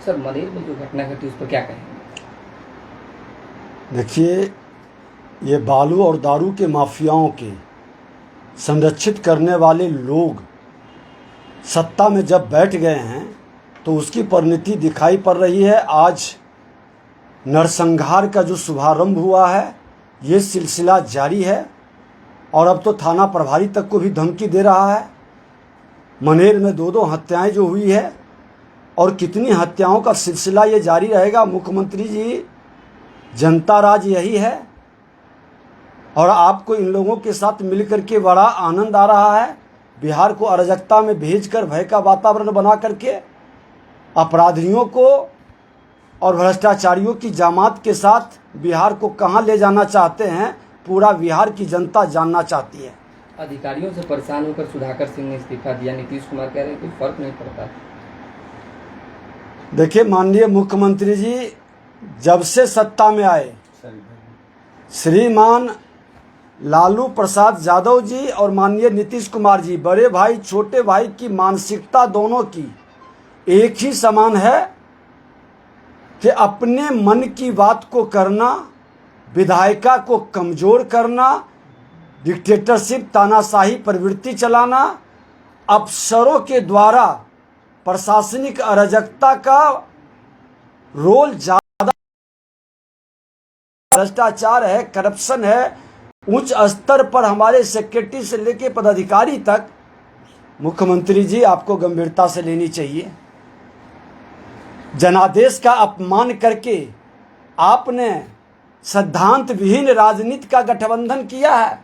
Sir Maner में जो घटना घटी उस पर क्या कहेंगे? देखिए, ये बालू और दारू के माफियाओं के संरक्षित करने वाले लोग सत्ता में जब बैठ गए हैं तो उसकी परिणति दिखाई पड़ रही है। आज नरसंहार का जो शुभारंभ हुआ है, ये सिलसिला जारी है और अब तो थाना प्रभारी तक को भी धमकी दे रहा है। मनेर में दो हत्याएं जो हुई है और कितनी हत्याओं का सिलसिला ये जारी रहेगा। मुख्यमंत्री जी, जनता राज यही है और आपको इन लोगों के साथ मिलकर के बड़ा आनंद आ रहा है। बिहार को अराजकता में भेजकर भय का वातावरण बना करके अपराधियों को और भ्रष्टाचारियों की जमात के साथ बिहार को कहां ले जाना चाहते हैं, पूरा बिहार की जनता जानना चाहती है। अधिकारियों से परेशान होकर सुधाकर सिंह ने इस्तीफा दिया, नीतीश कुमार कह रहे हैं कोई फर्क नहीं पड़ता। देखिए, माननीय मुख्यमंत्री जी जब से सत्ता में आए, श्रीमान लालू प्रसाद यादव जी और माननीय नीतीश कुमार जी, बड़े भाई छोटे भाई की मानसिकता दोनों की एक ही समान है कि अपने मन की बात को करना, विधायिका को कमजोर करना, डिक्टेटरशिप तानाशाही प्रवृत्ति चलाना, अफसरों के द्वारा प्रशासनिक अराजकता का रोल ज्यादा, भ्रष्टाचार है, करप्शन है, उच्च स्तर पर हमारे सेक्रेटरी से लेके पदाधिकारी तक। मुख्यमंत्री जी, आपको गंभीरता से लेनी चाहिए। जनादेश का अपमान करके आपने सिद्धांत विहीन राजनीति का गठबंधन किया है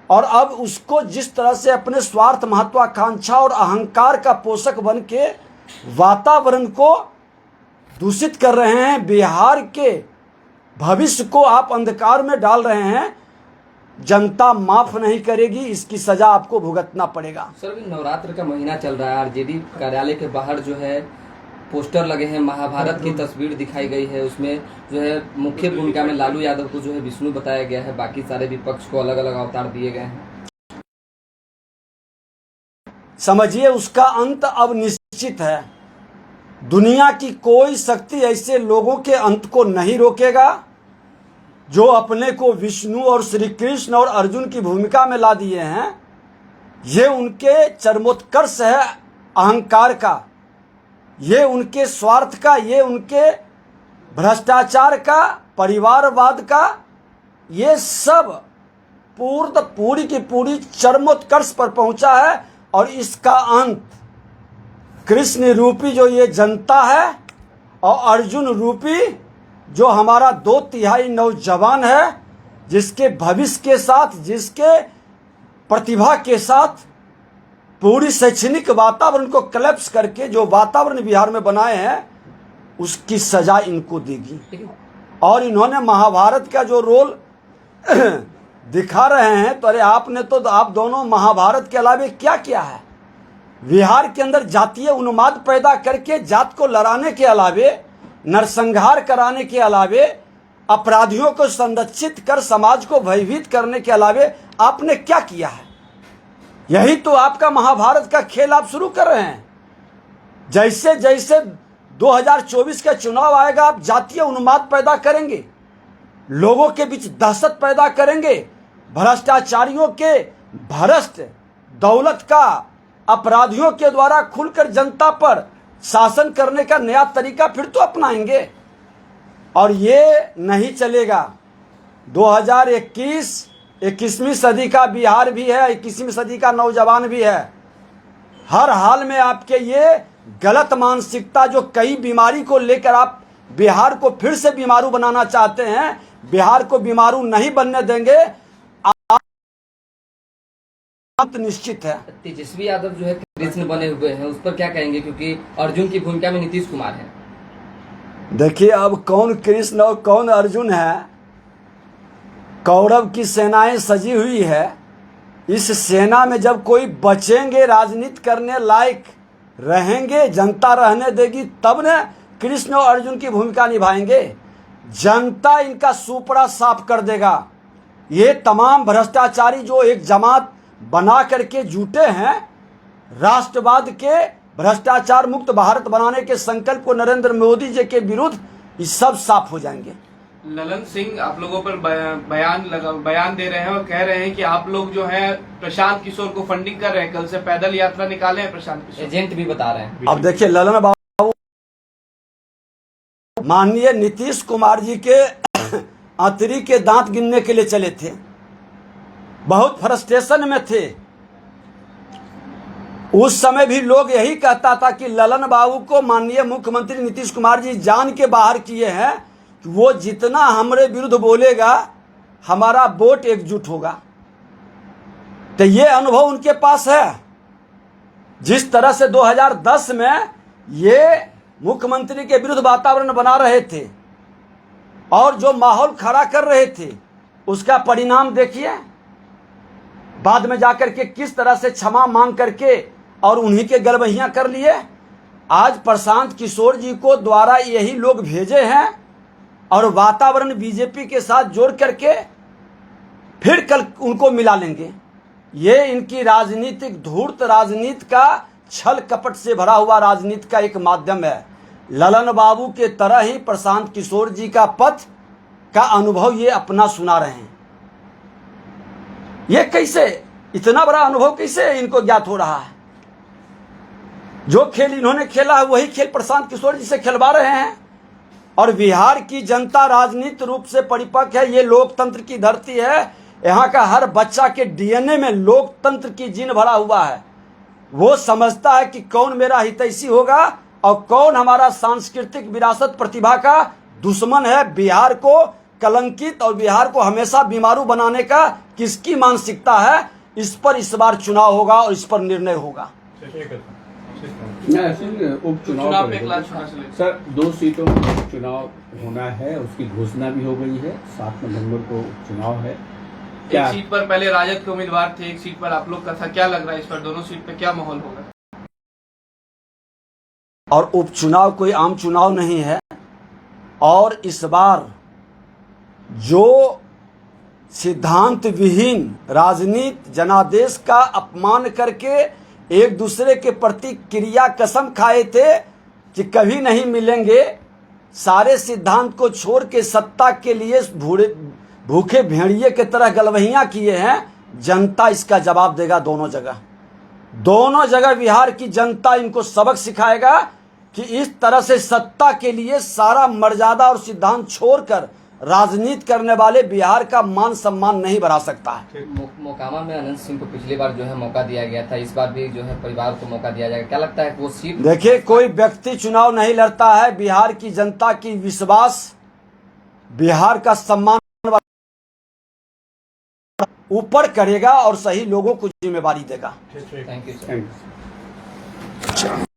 और अब उसको जिस तरह से अपने स्वार्थ, महत्वाकांक्षा और अहंकार का पोषक बन के वातावरण को दूषित कर रहे हैं, बिहार के भविष्य को आप अंधकार में डाल रहे हैं। जनता माफ नहीं करेगी, इसकी सजा आपको भुगतना पड़ेगा। सर, अभी नवरात्र का महीना चल रहा है, आरजेडी कार्यालय के बाहर जो है पोस्टर लगे हैं, महाभारत की तस्वीर दिखाई गई है, उसमें जो है मुख्य भूमिका में लालू यादव को जो है विष्णु बताया गया है, बाकी सारे विपक्ष को अलग अलग अवतार दिए गए हैं। समझिए, उसका अंत अब निश्चित है। दुनिया की कोई शक्ति ऐसे लोगों के अंत को नहीं रोकेगा जो अपने को विष्णु और श्री कृष्ण और अर्जुन की भूमिका में ला दिए हैं। ये उनके चरमोत्कर्ष है अहंकार का, ये उनके स्वार्थ का, ये उनके भ्रष्टाचार का, परिवारवाद का, ये सब पूरी की पूरी चरमोत्कर्ष पर पहुंचा है और इसका अंत कृष्ण रूपी जो ये जनता है और अर्जुन रूपी जो हमारा 2/3 नौजवान है, जिसके भविष्य के साथ, जिसके प्रतिभा के साथ पूरी शैक्षणिक वातावरण को कलेप्स करके जो वातावरण बिहार में बनाए हैं, उसकी सजा इनको देगी। और इन्होंने महाभारत का जो रोल दिखा रहे हैं, तो अरे आपने तो, आप दोनों महाभारत के अलावे क्या किया है? बिहार के अंदर जातीय उन्माद पैदा करके जात को लड़ाने के अलावे, नरसंहार कराने के अलावे, अपराधियों को संरक्षित कर समाज को भयभीत करने के अलावे आपने क्या किया है? यही तो आपका महाभारत का खेल आप शुरू कर रहे हैं। जैसे जैसे 2024 का चुनाव आएगा, आप जातीय उन्माद पैदा करेंगे, लोगों के बीच दहशत पैदा करेंगे, भ्रष्टाचारियों के भ्रष्ट दौलत का अपराधियों के द्वारा खुलकर जनता पर शासन करने का नया तरीका फिर तो अपनाएंगे और ये नहीं चलेगा। 2021 21वीं सदी का बिहार भी है, 21वीं सदी का नौजवान भी है। हर हाल में आपके ये गलत मानसिकता, जो कई बीमारी को लेकर आप बिहार को फिर से बीमारू बनाना चाहते हैं, बिहार को बीमारू नहीं बनने देंगे। अंत निश्चित है। तेजस्वी यादव जो है कृष्ण बने हुए हैं, उस पर क्या कहेंगे, क्योंकि अर्जुन की भूमिका में नीतीश कुमार है। देखिए, अब कौन कृष्ण और कौन अर्जुन है? कौरव की सेनाएं सजी हुई है। इस सेना में जब कोई बचेंगे, राजनीति करने लायक रहेंगे, जनता रहने देगी, तब न कृष्ण और अर्जुन की भूमिका निभाएंगे। जनता इनका सुपड़ा साफ कर देगा। ये तमाम भ्रष्टाचारी जो एक जमात बना करके जुटे हैं, राष्ट्रवाद के भ्रष्टाचार मुक्त भारत बनाने के संकल्प को नरेंद्र मोदी जी के विरुद्ध ये सब साफ हो जाएंगे। ललन सिंह आप लोगों पर बयान दे रहे हैं और कह रहे हैं कि आप लोग जो है प्रशांत किशोर को फंडिंग कर रहे हैं। कल से पैदल यात्रा निकाले हैं प्रशांत किशोर, एजेंट भी बता रहे हैं। अब देखिए ललन बाबू माननीय नीतीश कुमार जी के अंतरी के दांत गिनने के लिए चले थे, बहुत फ्रस्ट्रेशन में थे। उस समय भी लोग यही कहता था कि ललन बाबू को माननीय मुख्यमंत्री नीतीश कुमार जी जान के बाहर किए हैं कि वो जितना हमारे विरुद्ध बोलेगा हमारा वोट एकजुट होगा। तो ये अनुभव उनके पास है। जिस तरह से 2010 में ये मुख्यमंत्री के विरुद्ध वातावरण बना रहे थे और जो माहौल खड़ा कर रहे थे, उसका परिणाम देखिए। बाद में जाकर के किस तरह से क्षमा मांग करके और उन्हीं के गलबहियां कर लिए। आज प्रशांत किशोर जी को द्वारा यही लोग भेजे हैं और वातावरण बीजेपी के साथ जोड़ करके फिर कल उनको मिला लेंगे। ये इनकी राजनीतिक धूर्त राजनीति का छल कपट से भरा हुआ राजनीति का एक माध्यम है। ललन बाबू के तरह ही प्रशांत किशोर जी का पथ का अनुभव ये अपना सुना रहे हैं। ये कैसे इतना बड़ा अनुभव कैसे इनको ज्ञात हो रहा है? जो खेल इन्होंने खेला है वही खेल प्रशांत किशोर जी से खिलवा रहे हैं। और बिहार की जनता राजनीतिक रूप से परिपक्व है। ये लोकतंत्र की धरती है। यहाँ का हर बच्चा के डीएनए में लोकतंत्र की जीन भरा हुआ है। वो समझता है कि कौन मेरा हितैषी होगा और कौन हमारा सांस्कृतिक विरासत प्रतिभा का दुश्मन है। बिहार को कलंकित और बिहार को हमेशा बीमारू बनाने का किसकी मानसिकता है, इस पर इस बार चुनाव होगा और इस पर निर्णय होगा। उपचुनाव सर 2 सीटों में उपचुनाव होना है, उसकी घोषणा भी हो गई है। 7 नवंबर को उपचुनाव है। एक सीट पर पहले राजद के उम्मीदवार थे, एक सीट पर आप लोग का था। क्या लग रहा है इस पर दोनों सीट पे क्या माहौल होगा? और उपचुनाव कोई आम चुनाव नहीं है। और इस बार जो सिद्धांत विहीन राजनीति जनादेश का अपमान करके एक दूसरे के प्रति क्रिया कसम खाए थे कि कभी नहीं मिलेंगे, सारे सिद्धांत को छोड़ के सत्ता के लिए भूखे भेड़िए के तरह गलवहियां किए हैं। जनता इसका जवाब देगा। दोनों जगह बिहार की जनता इनको सबक सिखाएगा कि इस तरह से सत्ता के लिए सारा मर्यादा और सिद्धांत छोड़कर राजनीति करने वाले बिहार का मान सम्मान नहीं बढ़ा सकता है। मोकामा में अनंत सिंह को पिछली बार जो है मौका दिया गया था, इस बार भी जो है परिवार को मौका दिया जाएगा। क्या लगता है वो सीट? देखिए, कोई व्यक्ति चुनाव नहीं लड़ता है। बिहार की जनता की विश्वास बिहार का सम्मान ऊपर करेगा और सही लोगों को जिम्मेवारी देगा। Thank you sir.